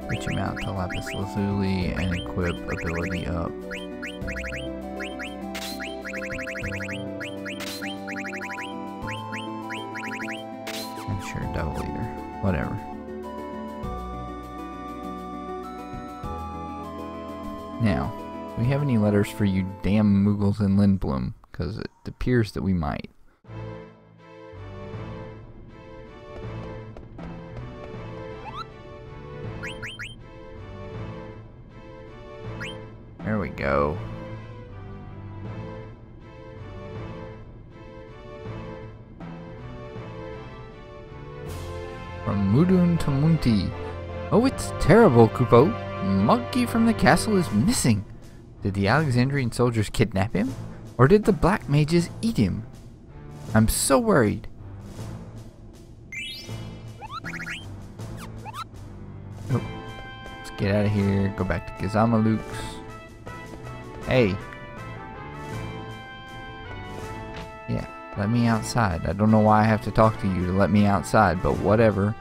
Reach him out to lapis lazuli and equip ability up. I'm sure devil eater. Whatever. Now, do we have any letters for you damn Moogles in Lindblum? Because it appears that we might. There we go. From Mudun to Munti. Oh, it's terrible, Kupo. Monkey from the castle is missing. Did the Alexandrian soldiers kidnap him? Or did the black mages eat him? I'm so worried. Oh, let's get out of here. Go back to Gazama Luke's. Hey. Yeah, let me outside. I don't know why I have to talk to you to let me outside, but whatever.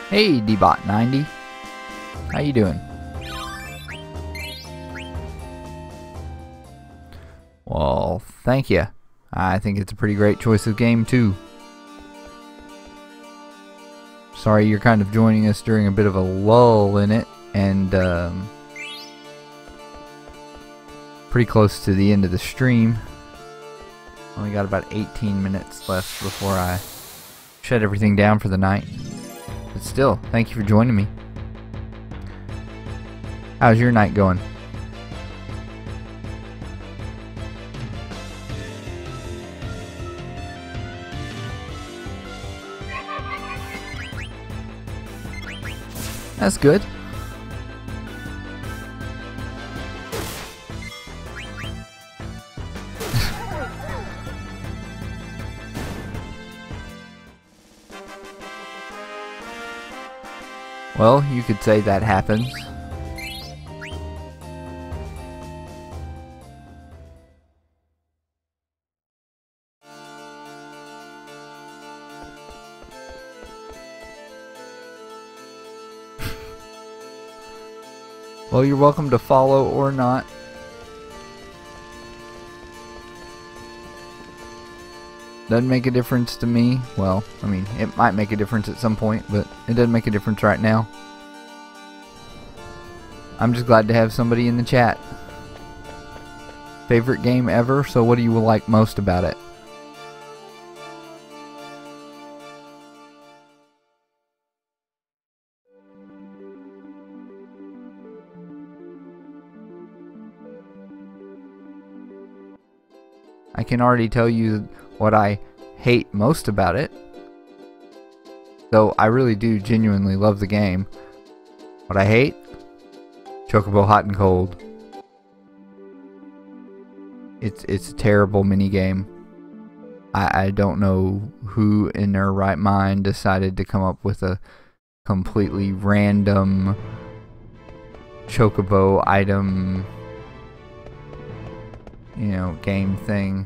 Hey, Dbot90. How you doing? Well, thank you. I think it's a pretty great choice of game, too. Sorry you're kind of joining us during a bit of a lull in it, and pretty close to the end of the stream. Only got about 18 minutes left before I shut everything down for the night. But still, thank you for joining me. How's your night going? That's good. Well, you could say that happens. Well, you're welcome to follow or not. Doesn't make a difference to me. Well, I mean, it might make a difference at some point, but it doesn't make a difference right now. I'm just glad to have somebody in the chat. favorite game ever, so what do you like most about it? I can already tell you what I hate most about it, though I really do genuinely love the game. What I hate? Chocobo Hot and Cold. It's a terrible minigame. I don't know who in their right mind decided to come up with a completely random Chocobo item, you know, game thing.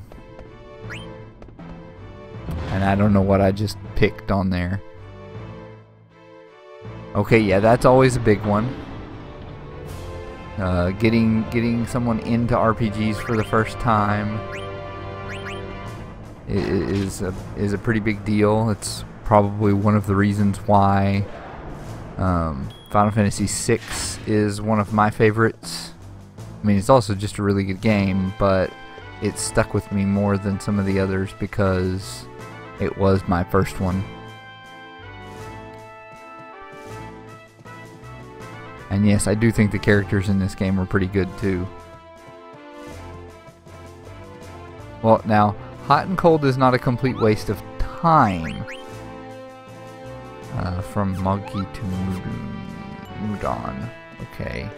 And I don't know what I just picked on there. Okay, yeah, that's always a big one. Getting someone into RPGs for the first time is a pretty big deal. It's probably one of the reasons why Final Fantasy VI is one of my favorites. I mean, it's also just a really good game, but it stuck with me more than some of the others because it was my first one. And yes, I do think the characters in this game were pretty good too. Well, now, Hot and Cold is not a complete waste of time. From Monkey to Mudon. Okay.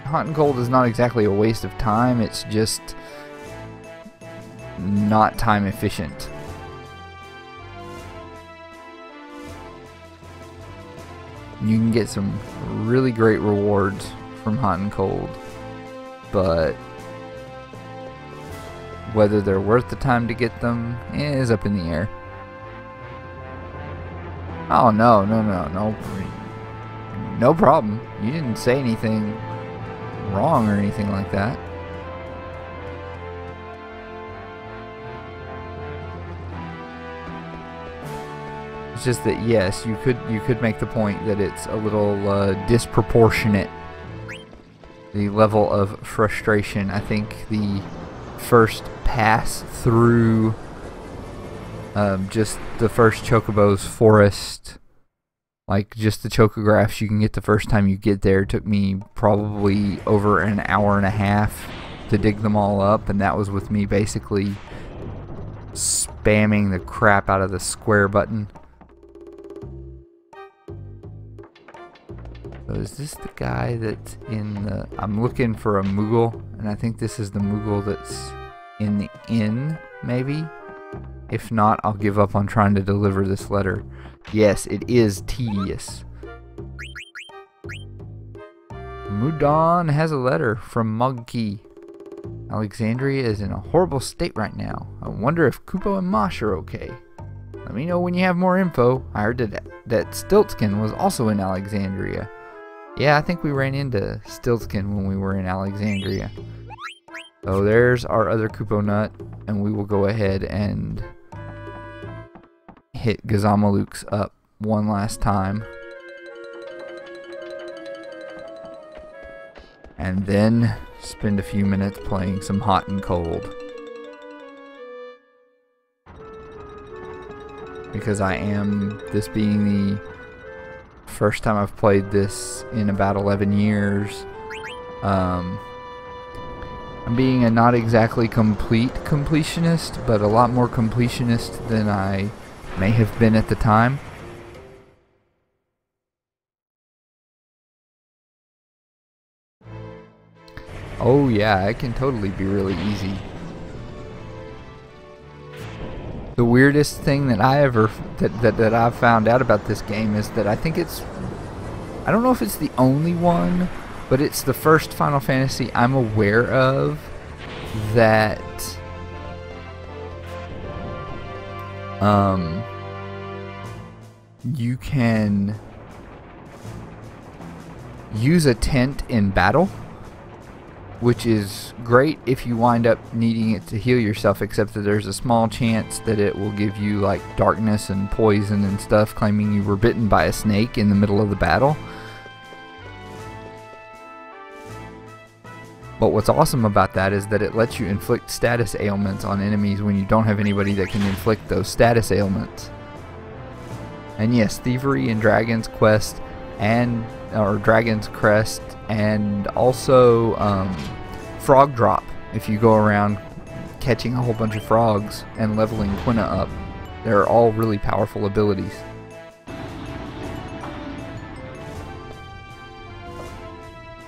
Hot and Cold is not exactly a waste of time, it's just not time efficient. You can get some really great rewards from Hot and Cold, but whether they're worth the time to get them is up in the air. Oh, no problem. You didn't say anything wrong or anything like that. It's just that yes, you could make the point that it's a little disproportionate, the level of frustration. I think the first pass through just the first Chocobo's forest, like just the chocographs you can get the first time you get there, took me probably over an hour and a half to dig them all up, and that was with me basically spamming the crap out of the square button. So is this the guy that's in the... I'm looking for a Moogle, and I think this is the Moogle that's in the inn, maybe? If not, I'll give up on trying to deliver this letter. Yes, it is tedious. Mudon has a letter from Monkey. Alexandria is in a horrible state right now. I wonder if Kupo and Mosh are okay. Let me know when you have more info. I heard that Stiltskin was also in Alexandria. Yeah, I think we ran into Stiltskin when we were in Alexandria. So there's our other Kupo nut, and we will go ahead and hit Gazamaluk's up one last time. And then spend a few minutes playing some Hot and Cold. Because this being the first time I've played this in about 11 years, I'm being a not exactly complete completionist, but a lot more completionist than I may have been at the time. Oh yeah, it can totally be really easy. The weirdest thing that that I've found out about this game is that I think I don't know if it's the only one, but it's the first Final Fantasy I'm aware of that you can use a tent in battle, which is great if you wind up needing it to heal yourself, except that there's a small chance that it will give you like darkness and poison and stuff, claiming you were bitten by a snake in the middle of the battle. But what's awesome about that is that it lets you inflict status ailments on enemies when you don't have anybody that can inflict those status ailments. And yes, Thievery and Dragon's Quest or Dragon's Crest, and also Frog Drop, if you go around catching a whole bunch of frogs and leveling Quina up. They're all really powerful abilities.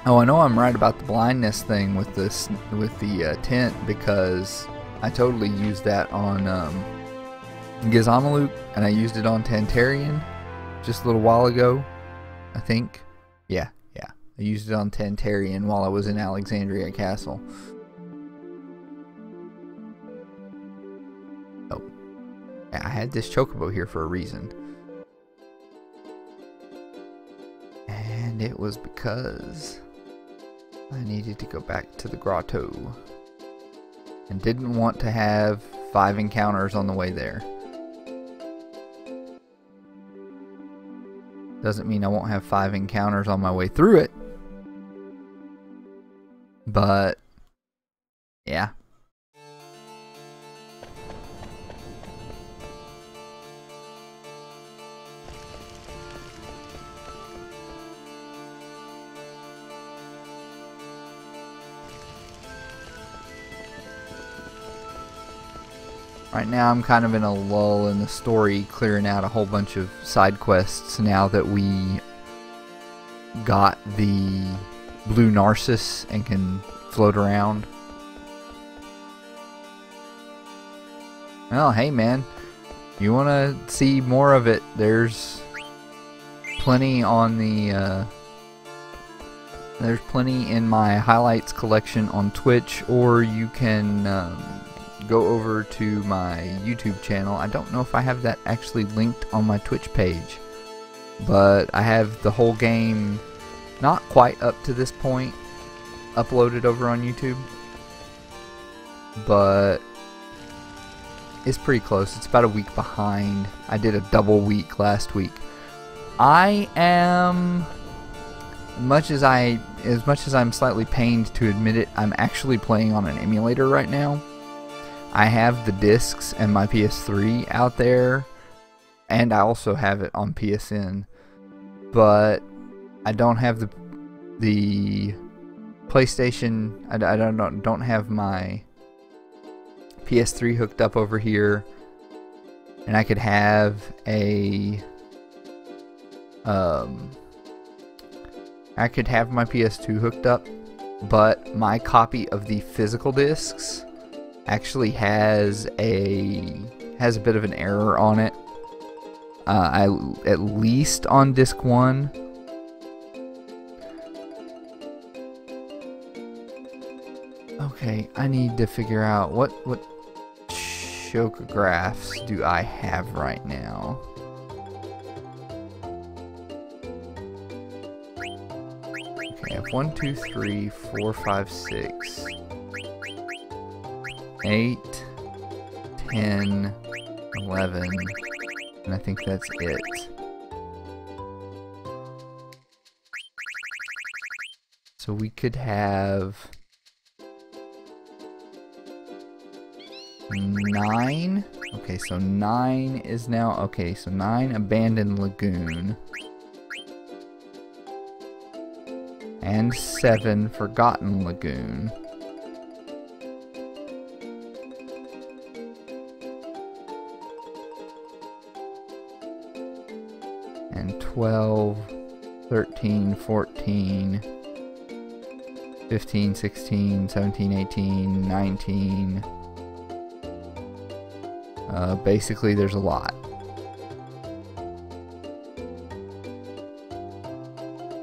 Oh, I know I'm right about the blindness thing with the tent, because I totally used that on Gizamaluke, and I used it on Tantarian just a little while ago, I think. Yeah. I used it on Tantarian while I was in Alexandria Castle. Oh. Yeah, I had this Chocobo here for a reason. And it was because I needed to go back to the grotto. And didn't want to have 5 encounters on the way there. Doesn't mean I won't have 5 encounters on my way through it. But, yeah. Right now I'm kind of in a lull in the story, clearing out a whole bunch of side quests now that we got the blue Narcissus and can float around. Well, hey man, you want to see more of it, there's plenty on the there's plenty in my highlights collection on Twitch, or you can go over to my YouTube channel. I don't know if I have that actually linked on my Twitch page, but I have the whole game, not quite up to this point, uploaded over on YouTube, but it's pretty close. It's about a week behind. I did a double week last week. I am, as much as I'm slightly pained to admit it, I'm actually playing on an emulator right now. I have the discs and my PS3 out there, and I also have it on PSN, but I don't have the PlayStation. I don't have my PS3 hooked up over here, and I could have a I could have my PS2 hooked up, but my copy of the physical discs actually has a bit of an error on it. At least on disc 1. Okay, I need to figure out what chocographs do I have right now. Okay, I have 1, 2, 3, 4, 5, 6, 8, 10, 11, and I think that's it. So we could have 9. Okay, so 9 is now, okay, so 9 Abandoned Lagoon. And 7 Forgotten Lagoon. And 12, 13, 14, 15, 16, 17, 18, 19. Basically, there's a lot.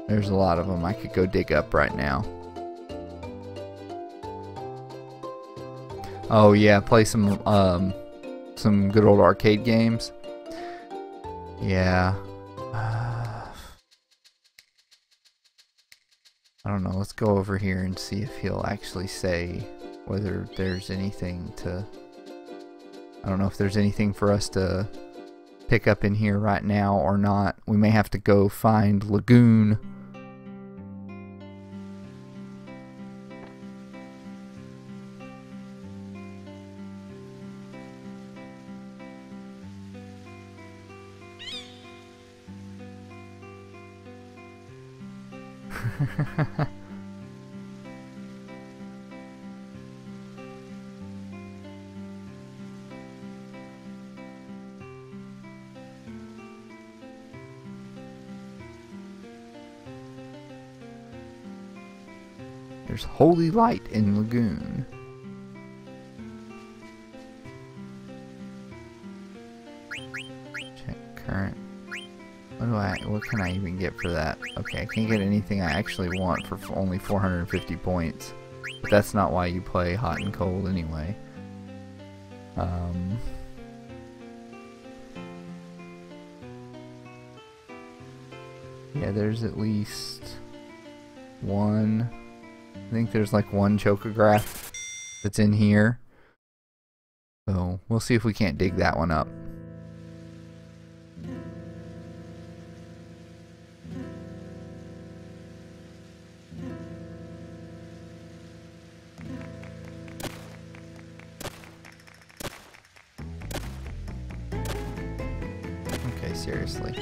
There's a lot of them I could go dig up right now. Oh yeah, play some good old arcade games. Yeah. I don't know, let's go over here and see if he'll actually say whether there's anything to... I don't know if there's anything for us to pick up in here right now or not. We may have to go find Lagoon. There's holy light in Lagoon. Check current. What can I even get for that? Okay, I can't get anything I actually want for only 450 points. But that's not why you play Hot and Cold anyway. Yeah, there's at least one. I think there's like one chocograph that's in here. So we'll see if we can't dig that one up. Okay, seriously.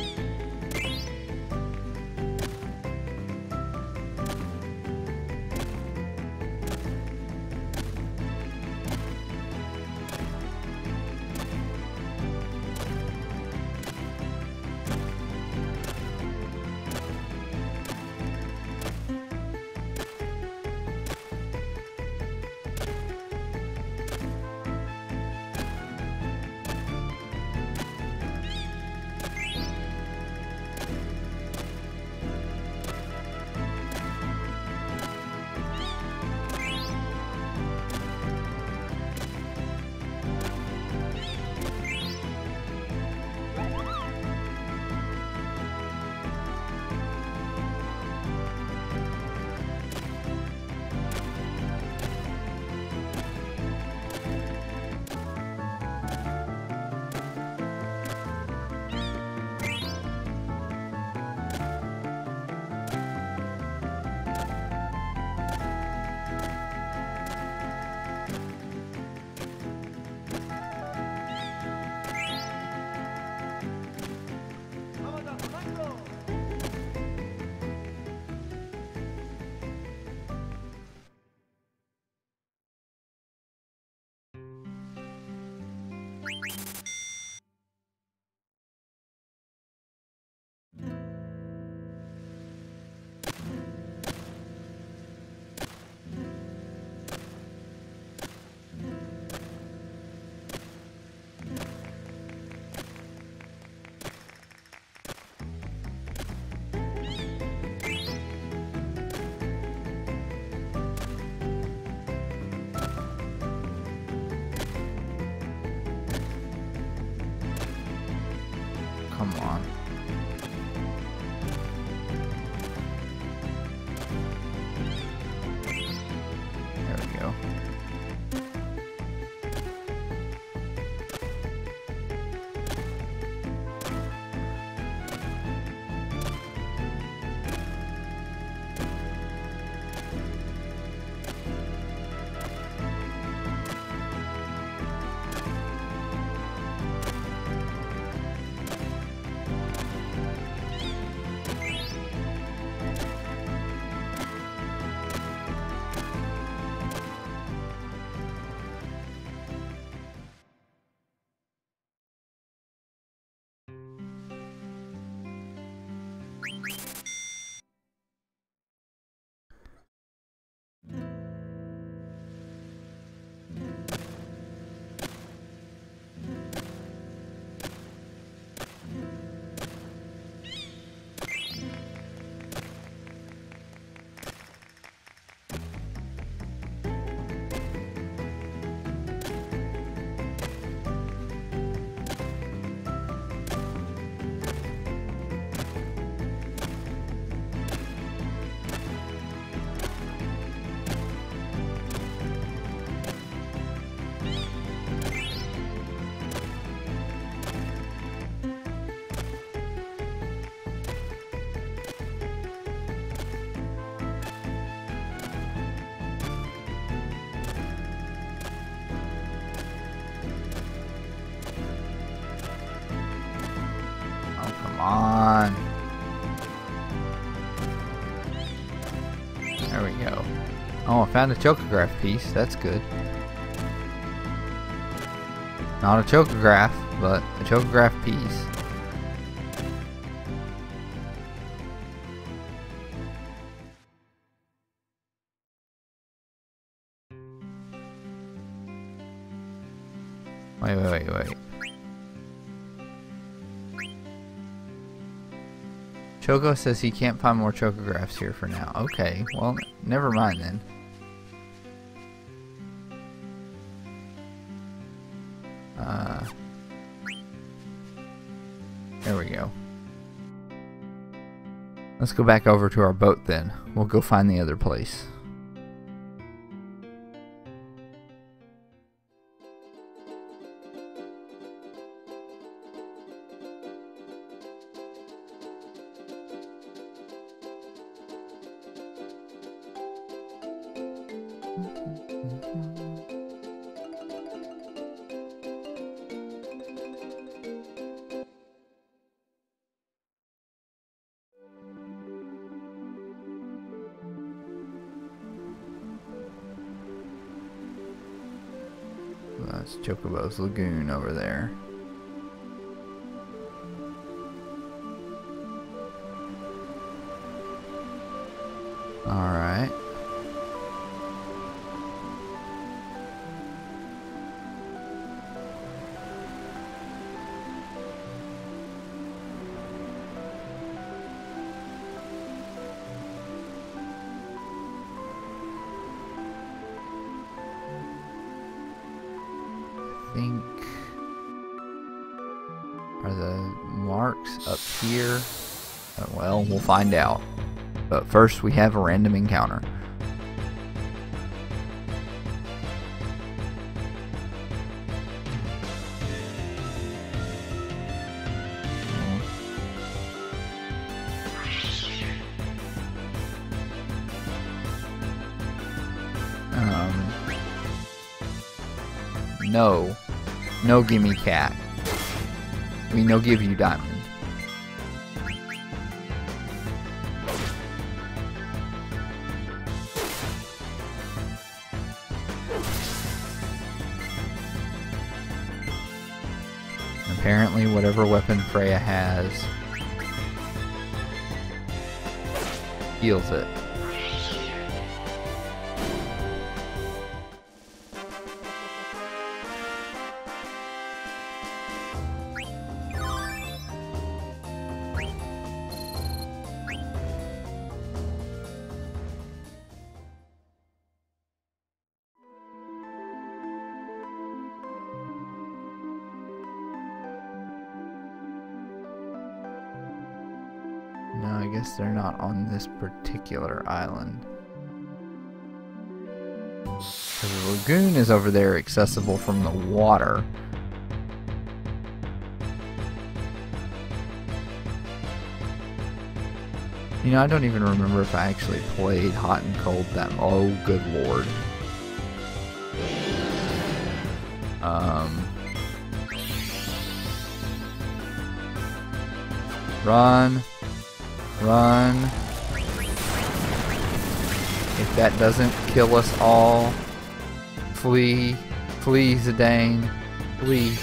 Come on. There we go. On. There we go. Oh, I found a chocograph piece. That's good. Not a chocograph, but a chocograph piece. Wait. Choco says he can't find more chocographs here for now. Okay, well, never mind then. There we go. Let's go back over to our boat then. We'll go find the other place. That's Chocobos Lagoon over there. Alright. Are the marks up here? Well, we'll find out. But first we have a random encounter. No gimme cat. We no give you diamond. Apparently whatever weapon Freya has heals it. No, I guess they're not on this particular island. The lagoon is over there, accessible from the water. You know, I don't even remember if I actually played Hot and Cold that... Oh, good lord. Run. Run. If that doesn't kill us all, flee. Flee, Zidane. Flee.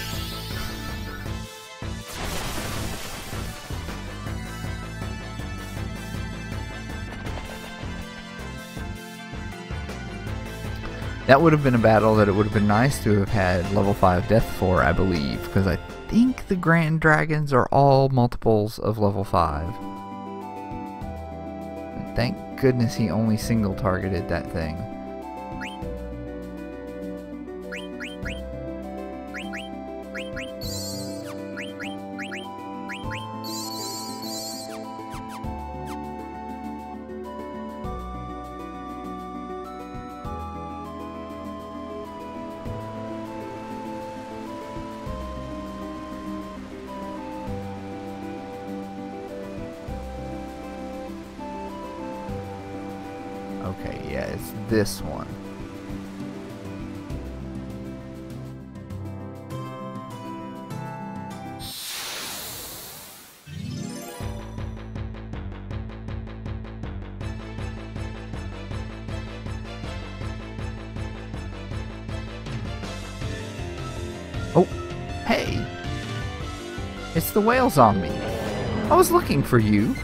That would have been a battle that it would have been nice to have had level 5 death for, I believe, because I think the Grand Dragons are all multiples of level 5. Thank goodness he only single targeted that thing. Okay, yeah, it's this one. the whale zombie. I was looking for you.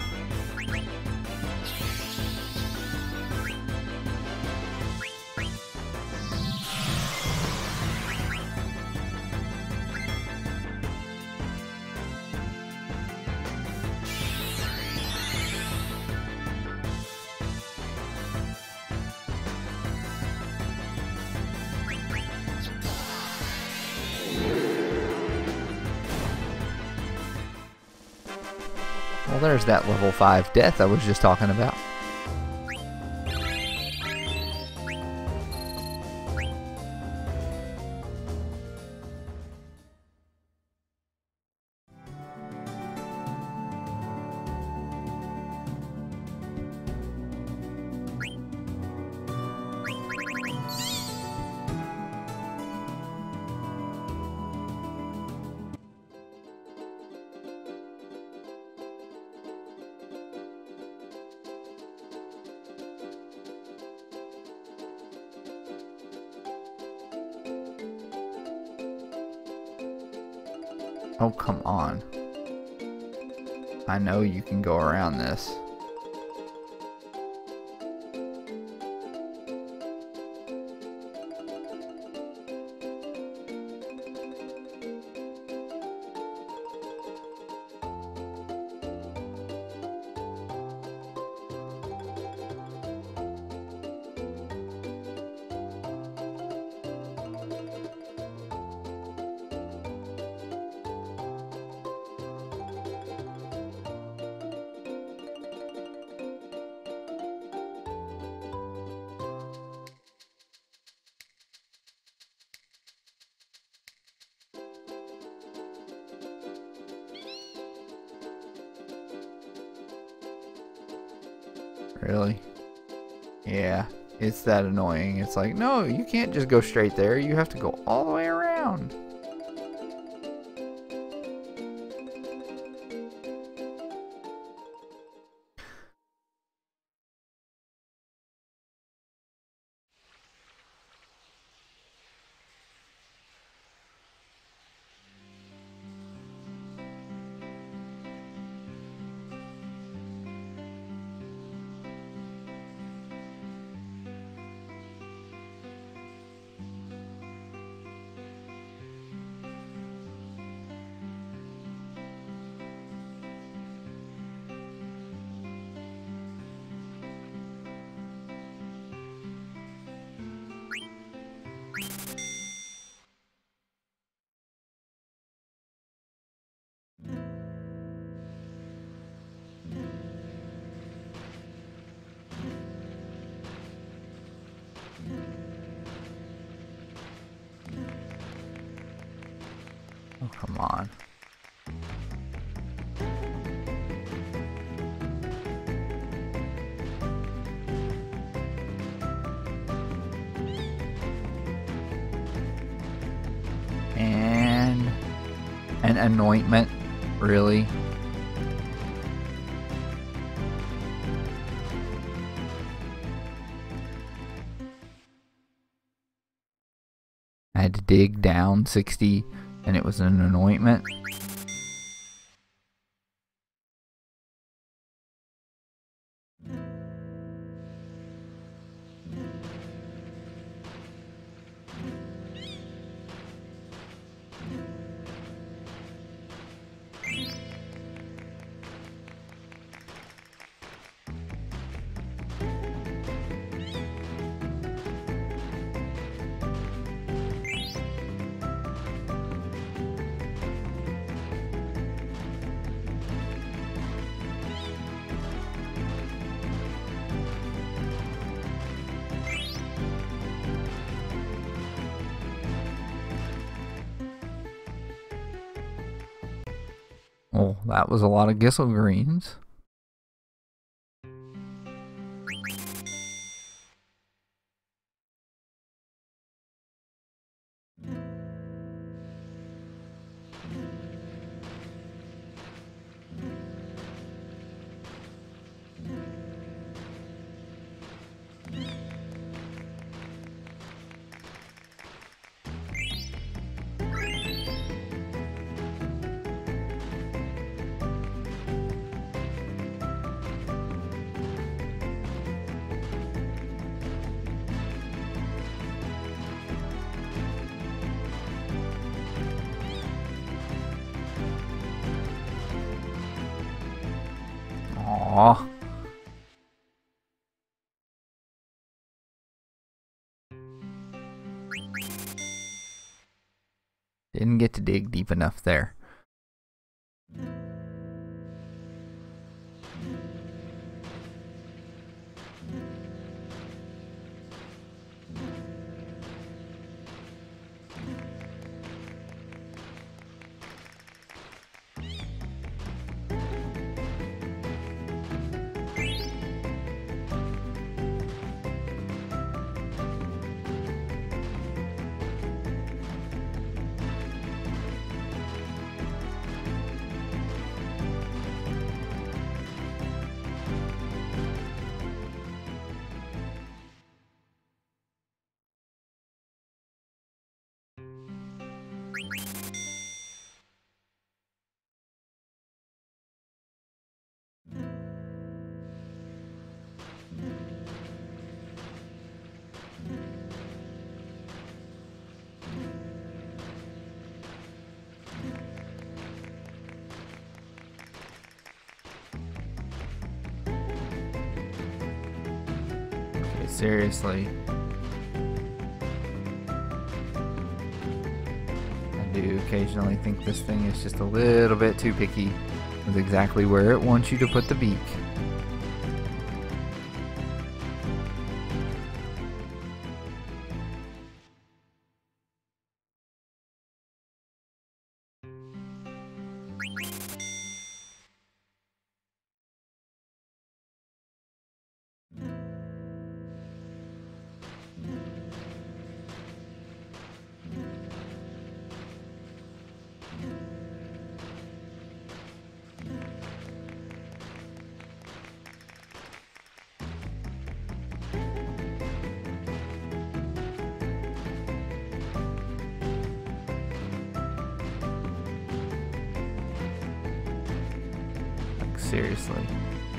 Well, there's that level 5 death I was just talking about. Oh, come on. I know you can go around this. Really? Yeah, it's that annoying. It's like, no, you can't just go straight there. You have to go all the way around. Oh, come on. And an anointment, really? I had to dig down 60 and it was an anointment. Oh, that was a lot of Gissel greens. Aw. Didn't get to dig deep enough there. Seriously. I do occasionally think this thing is just a little bit too picky with exactly where it wants you to put the beak. Seriously.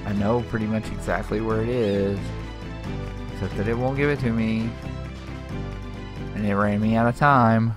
I know pretty much exactly where it is, except that it won't give it to me, and it ran me out of time.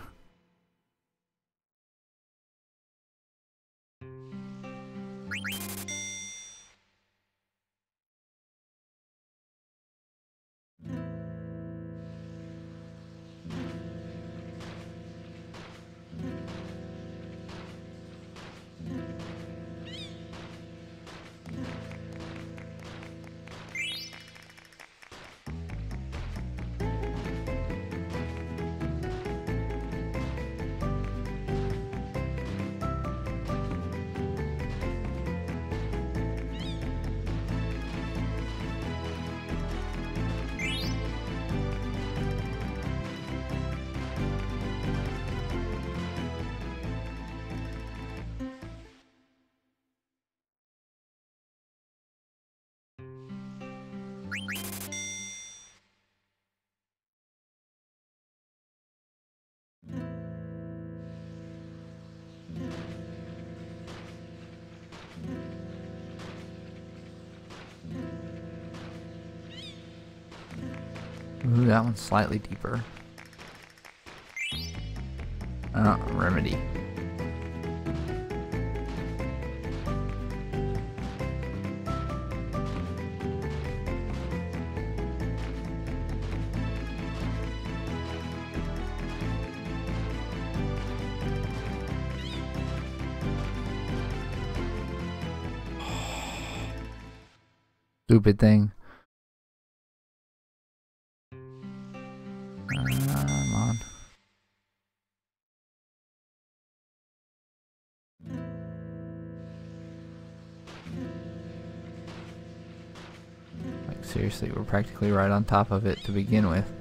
Ooh, that one's slightly deeper. Remedy. Stupid thing. Come on. Like seriously, we're practically right on top of it to begin with.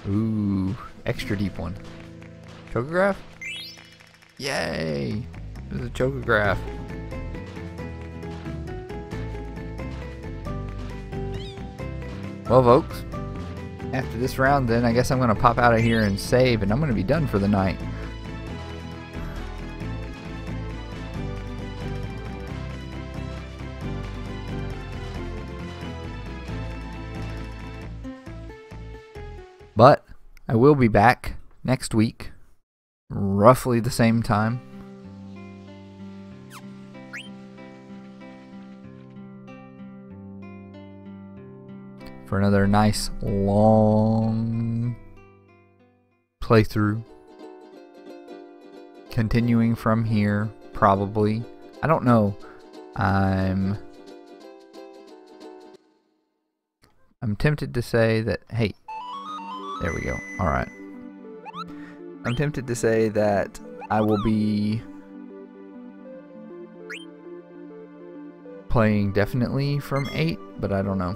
Ooh, extra deep one. Chocograph? Yay! There's a chocograph. Well, folks, after this round, then I guess I'm going to pop out of here and save, and I'm going to be done for the night. But I will be back next week, roughly the same time. for another nice long playthrough. Continuing from here, probably. I don't know. I'm tempted to say that, hey, there we go. Alright. I'm tempted to say that I will be playing definitely from 8, but I don't know.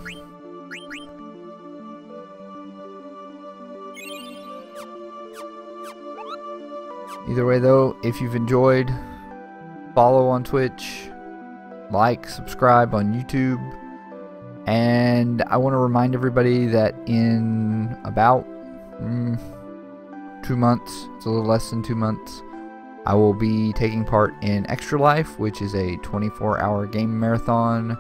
Either way though, if you've enjoyed, follow on Twitch, like, subscribe on YouTube, and I want to remind everybody that in about 2 months, it's a little less than 2 months, I will be taking part in Extra Life, which is a 24-hour game marathon,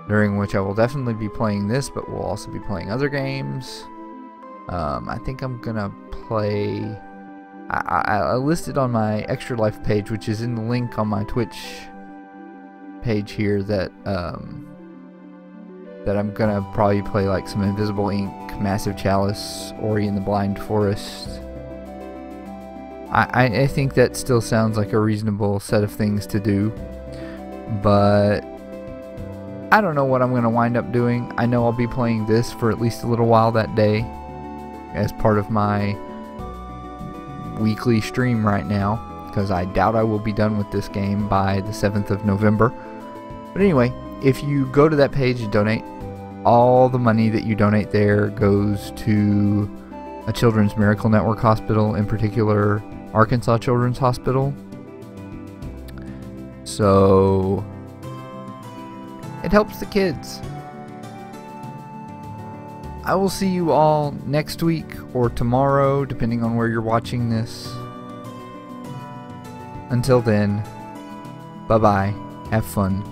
during which I will definitely be playing this, but we'll also be playing other games. I think I'm gonna play... I listed on my Extra Life page, which is in the link on my Twitch page here, that that I'm gonna probably play like some Invisible Ink, Massive Chalice, Ori and the Blind Forest. I think that still sounds like a reasonable set of things to do, but I don't know what I'm gonna wind up doing. I know I'll be playing this for at least a little while that day as part of my weekly stream right now, because I doubt I will be done with this game by the 7th of November. But anyway, if you go to that page and donate, all the money that you donate there goes to a Children's Miracle Network hospital, in particular Arkansas Children's Hospital. So it helps the kids. I will see you all next week or tomorrow, depending on where you're watching this. Until then, bye-bye. Have fun.